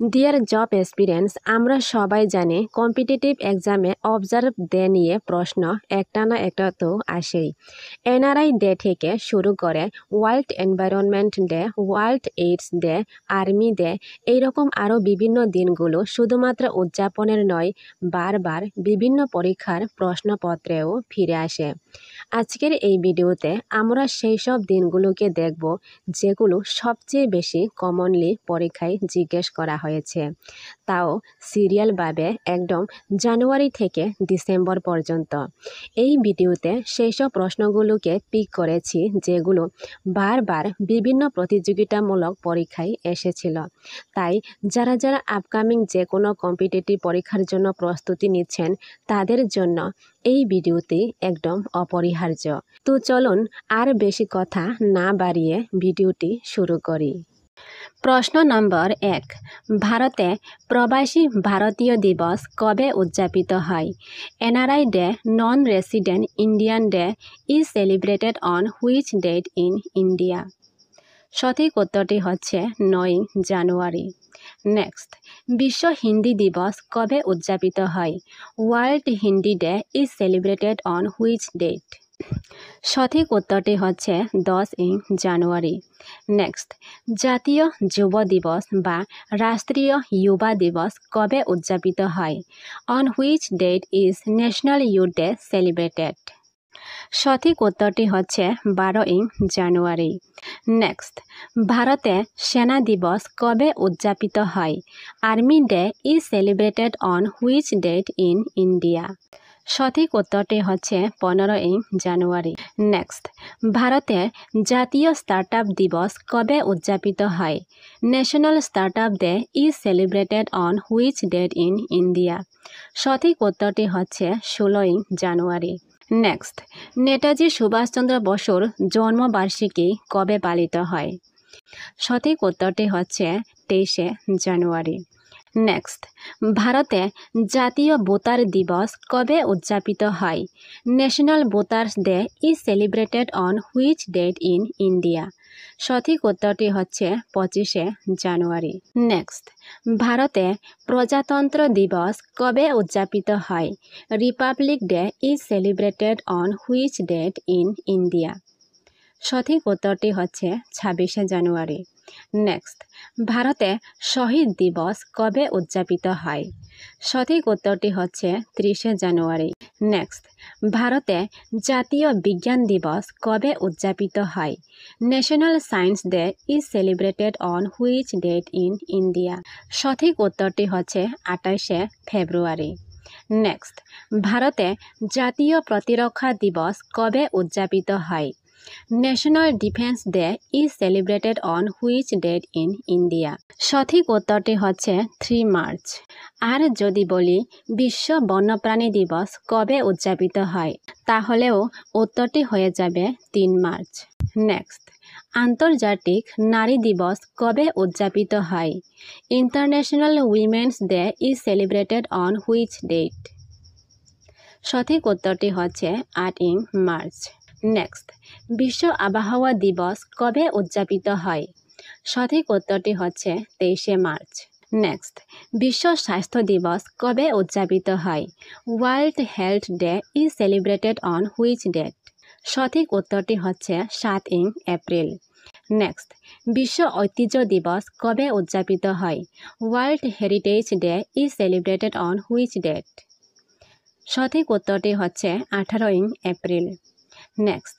Deer job experience, আমরা সবাই জানি কম্পিটিটিভ এক্সামে অবজার্ভ ডে নিয়ে প্রশ্ন একটা না একটা তো আসেই। এনআরআই ডে থেকে শুরু করে world environment day, world AIDS day, army day, এইরকম আরও বিভিন্ন দিনগুলো শুধুমাত্র উদযাপনের নয়, বারবার বিভিন্ন পরীক্ষার প্রশ্নপত্রেও ফিরে আসে। আজকের এই ভিডিওতে আমরা সেই সব দিনগুলোকে দেখব যেগুলো সবচেয়ে বেশি কমনলি পরীক্ষায় জিজ্ঞেস করা হয়েছে, তাও সিরিয়ালভাবে একদম জানুয়ারি থেকে ডিসেম্বর পর্যন্ত। এই ভিডিওতে সেই সব প্রশ্নগুলোকে পিক করেছি যেগুলো বারবার বিভিন্ন প্রতিযোগিতামূলক পরীক্ষায় এসেছিল। তাই যারা যারা আপকামিং যে কোনো কম্পিটিটিভ পরীক্ষার জন্য প্রস্তুতি নিচ্ছেন তাদের জন্য এই ভিডিওটি একদম অপরিহার্য। তো চলুন আর বেশি কথা না বাড়িয়ে ভিডিওটি শুরু করি। প্রশ্ন নম্বর 1, ভারতে প্রবাসী ভারতীয় দিবস কবে উদযাপিত হয়? NRI day, non resident Indian day is celebrated on which date in India? সঠিক উত্তরটি হচ্ছে 9 জানুয়ারি। নেক্সট, বিশ্ব হিন্দি দিবস কবে উদযাপিত হয়? World Hindi day is celebrated on which date? সঠিক উত্তরটি হচ্ছে 10 জানুয়ারি। নেক্সট, জাতীয় যুব দিবস বা রাষ্ট্রীয় যুবা দিবস কবে উদযাপিত হয়? On which date is national youth day celebrated? সঠিক উত্তরটি হচ্ছে 12 জানুয়ারি। নেক্সট, ভারতে সেনা দিবস কবে উদযাপিত হয়? Army day is celebrated on which date in India? সঠিক উত্তরটি হচ্ছে 15 জানুয়ারি। নেক্সট, ভারতের জাতীয় স্টার্টআপ দিবস কবে উদযাপিত হয়? National startup day is celebrated on which date in India? সঠিক উত্তরটি হচ্ছে 16 জানুয়ারি। নেক্সট, নেতাজি সুভাষচন্দ্র বসুর জন্মবার্ষিকী কবে পালিত হয়? সঠিক উত্তরটি হচ্ছে 23 জানুয়ারি। নেক্সট, ভারতে জাতীয় ভোটার দিবস কবে উদযাপিত হয়? National voters day is celebrated on which date in India? সঠিক উত্তরটি হচ্ছে 25 জানুয়ারি। নেক্সট, ভারতে প্রজাতন্ত্র দিবস কবে উদযাপিত হয়? Republic day is celebrated on which date in India? সঠিক উত্তরটি হচ্ছে 26 জানুয়ারি। নেক্সট, ভারতে শহীদ দিবস কবে উদযাপিত হয়? সঠিক উত্তরটি হচ্ছে 30 জানুয়ারি। নেক্সট, ভারতে জাতীয় বিজ্ঞান দিবস কবে উদযাপিত হয়? National science day is celebrated on which date in India? সঠিক উত্তরটি হচ্ছে 28 ফেব্রুয়ারি। নেক্সট, ভারতে জাতীয় প্রতিরক্ষা দিবস কবে উদযাপিত হয়? National defence day is celebrated on which date in India? সঠিক উত্তরটি হচ্ছে 3 মার্চ। আর যদি বলি বিশ্ব বন্যপ্রাণী দিবস কবে উদযাপিত হয়, তাহলেও উত্তরটি হয়ে যাবে 3 মার্চ। নেক্সট, আন্তর্জাতিক নারী দিবস কবে উদযাপিত হয়? International women's day is celebrated on which date? সঠিক উত্তরটি হচ্ছে 8 মার্চ। নেক্সট, বিশ্ব আবহাওয়া দিবস কবে উদযাপিত হয়? সঠিক উত্তরটি হচ্ছে 23 মার্চ। নেক্সট, বিশ্ব স্বাস্থ্য দিবস কবে উদযাপিত হয়? World health day is celebrated on which date? সঠিক উত্তরটি হচ্ছে 7 এপ্রিল। নেক্সট, বিশ্ব ঐতিহ্য দিবস কবে উদযাপিত হয়? World heritage day is celebrated on which date? সঠিক উত্তরটি হচ্ছে 18 এপ্রিল। নেক্সট,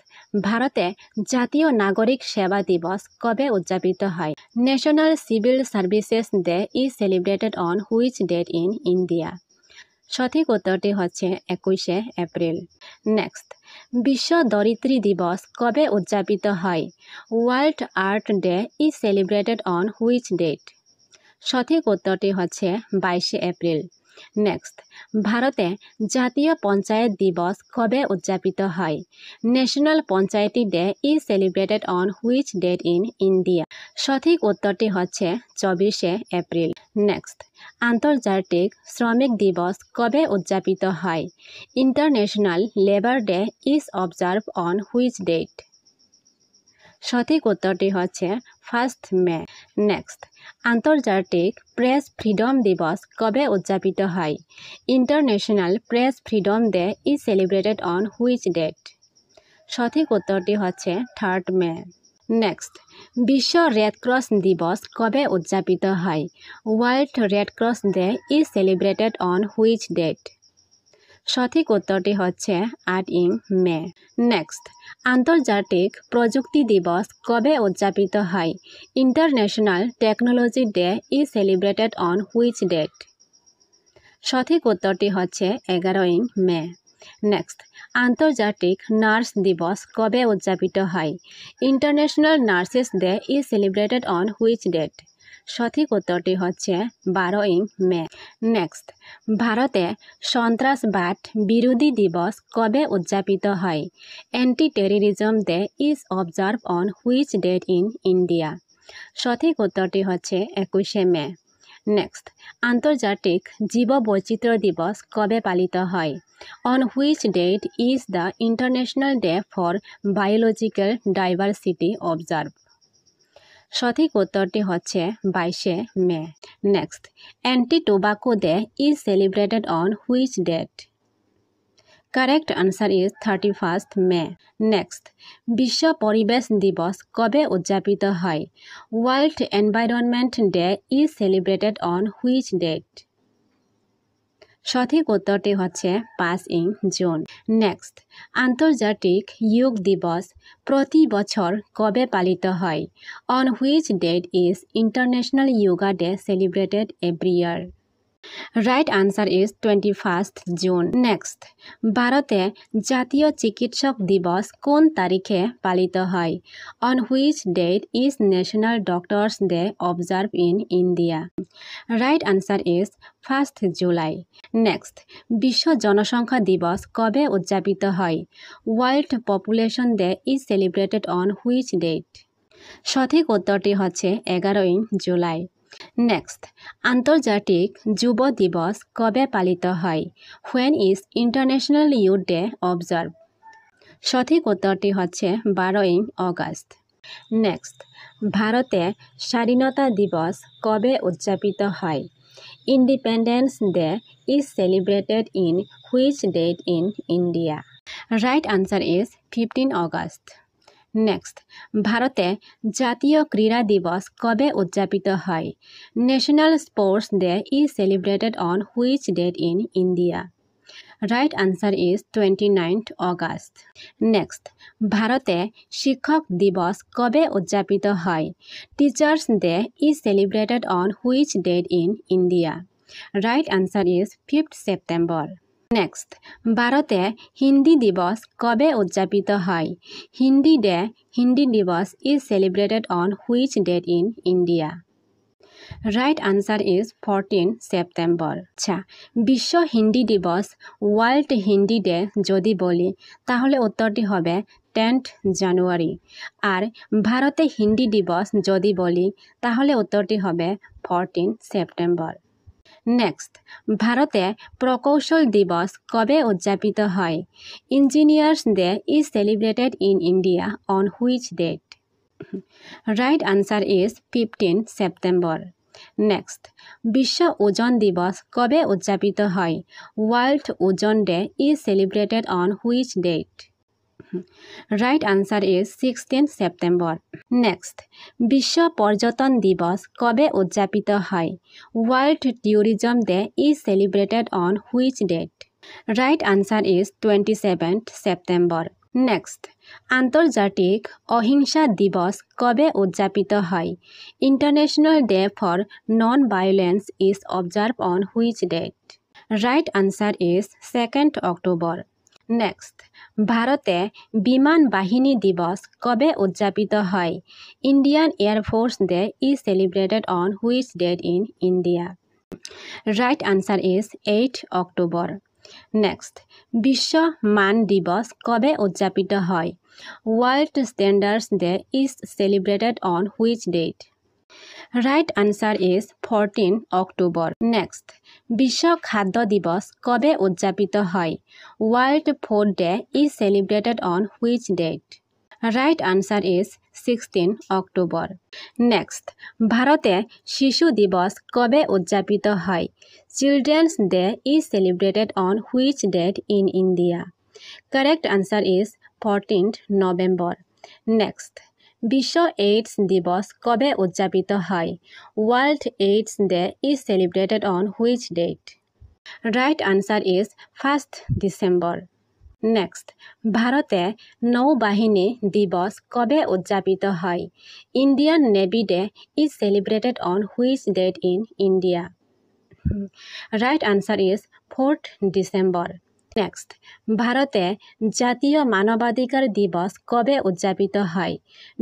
ভারতে জাতীয় নাগরিক সেবা দিবস কবে উদযাপিত হয়? National civil services day is celebrated on which date in India? সঠিক উত্তরটি হচ্ছে 21 এপ্রিল। নেক্সট, বিশ্ব ধরিত্রী দিবস কবে উদযাপিত হয়? World art day is celebrated on which date? সঠিক উত্তরটি হচ্ছে 22 এপ্রিল। নেক্সট, ভারতে জাতীয় পঞ্চায়েত দিবস কবে উদযাপিত হয়? National Panchayati day is celebrated on which date in India? সঠিক উত্তরটি হচ্ছে 24 এপ্রিল। নেক্সট, আন্তর্জাতিক শ্রমিক দিবস কবে উদযাপিত হয়? International labour day is observe on which date? সঠিক উত্তরটি হচ্ছে 1 মে। নেক্সট, আন্তর্জাতিক প্রেস ফ্রিডম দিবস কবে উদযাপিত হয়? International press freedom day is celebrated on which date? সঠিক উত্তরটি হচ্ছে 3 মে। নেক্সট, বিশ্ব রেড ক্রস দিবস কবে উদযাপিত হয়? World red cross day is celebrated on which date? সঠিক উত্তরটি হচ্ছে 8 মে। নেক্সট, আন্তর্জাতিক প্রযুক্তি দিবস কবে উদযাপিত হয়? International technology day is celebrated on which date? সঠিক উত্তরটি হচ্ছে 11 মে। নেক্সট, আন্তর্জাতিক নার্স দিবস কবে উদযাপিত হয়? International nurses day is celebrated on which date? সঠিক উত্তরটি হচ্ছে 12 মে। নেক্সট, ভারতে সন্ত্রাসবাদ বিরোধী দিবস কবে উদযাপিত হয়? Anti terrorism day is observe on which date in India? সঠিক উত্তরটি হচ্ছে 21 মে। নেক্সট, আন্তর্জাতিক জীববৈচিত্র্য দিবস কবে পালিত হয়? On which date is the international day for biological diversity observe? সঠিক উত্তরটি হচ্ছে 22 মে। Next, anti tobacco day is celebrated on which date? Correct answer is 31 May. Next, বিশ্ব পরিবেশ দিবস কবে উদযাপিত হয়? World environment day is celebrated on which date? সঠিক উত্তরটি হচ্ছে 5 জুন। নেক্সট, আন্তর্জাতিক যোগ দিবস প্রতি বছর কবে পালিত হয়? On which date is international yoga day celebrated every year? Right answer is 21 June. Next, ভারতে জাতীয় চিকিৎসক দিবস কোন তারিখে পালিত হয়? On which date is national doctors day observe in India? Right answer is 1 July. Next, বিশ্ব জনসংখ্যা দিবস কবে উদযাপিত হয়? World population day is celebrated on which date? সঠিক উত্তরটি হচ্ছে 11 জুলাই। নেক্সট, আন্তর্জাতিক যুব দিবস কবে পালিত হয়? When is international youth day observe? সঠিক উত্তরটি হচ্ছে 12 অগস্ট। নেক্সট, ভারতে স্বাধীনতা দিবস কবে উদযাপিত হয়? Independence day is celebrated in which date in India? Right answer is 15 August. Next, ভারতে জাতীয় ক্রীড়া দিবস কবে উদযাপিত হয়? National sports day is celebrated on which date in India? Right answer is 29 August. Next, ভারতে শিক্ষক দিবস কবে উদযাপিত হয়? Teachers day is celebrated on which date in India? Right answer is 5 September. Next, ভারতে হিন্দি দিবস কবে উদযাপিত হয়? হিন্দি দিবস is celebrated on which date in India? Right answer is 14 September. আচ্ছা, বিশ্ব হিন্দি দিবস ওয়ার্ল্ড হিন্দি ডে যদি বলি তাহলে উত্তরটি হবে 10 জানুয়ারি। আর ভারতে হিন্দি দিবস যদি বলি তাহলে উত্তরটি হবে 14 সেপ্টেম্বর। নেক্সট, ভারতে প্রকৌশল দিবস কবে উদযাপিত হয়? Engineers day is celebrated in India on which date? Right answer is 15 September. Next, বিশ্ব ওজন দিবস কবে উদযাপিত হয়? World ozone day is celebrated on which date? Right answer is 16 September. Next, বিশ্ব পর্যটন দিবস কবে উদযাপিত হয়? World tourism day is celebrated on which date? Right answer is 27 September. Next, আন্তর্জাতিক অহিংসা দিবস কবে উদযাপিত হয়? International day for non violence is observe on which date? Right answer is 2 October. Next, ভারতে বিমান বাহিনী দিবস কবে উদযাপিত হয়? Indian air force day is celebrated on which date in India? Right answer is 8 October. Next, বিশ্ব মান দিবস কবে উদযাপিত হয়? World standards day is celebrated on which date? Right answer is 14 October. Next, বিশ্ব খাদ্য দিবস কবে উদযাপিত হয়? World food day is celebrated on which date? Right answer is 16 October. Next, ভারতে শিশু দিবস কবে উদযাপিত হয়? Children's day is celebrated on which date in India? Correct answer is 14th November. Next, বিশ্ব এইডস দিবস কবে উদযাপিত হয়? World AIDS day is celebrated on which date? Right answer is 1st December. Next, ভারতে নৌবাহিনী দিবস কবে উদযাপিত হয়? Indian navy day is celebrated on which date in India? Right answer is 4th December. Next, ভারতে জাতীয় মানবাধিকার দিবস কবে উদযাপিত হয়?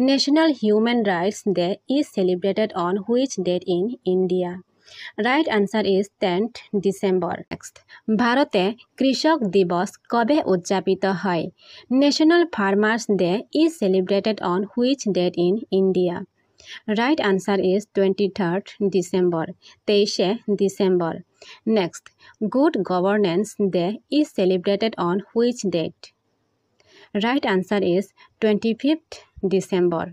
National human rights day is celebrated on which date in India? Right answer is 10th December. Next, ভারতে কৃষক দিবস কবে উদযাপিত হয়? National farmers day is celebrated on which date in India? Right answer is 23rd December, 23শে ডিসেম্বর। Next, good governance day is celebrated on which date? Right answer is 25th December.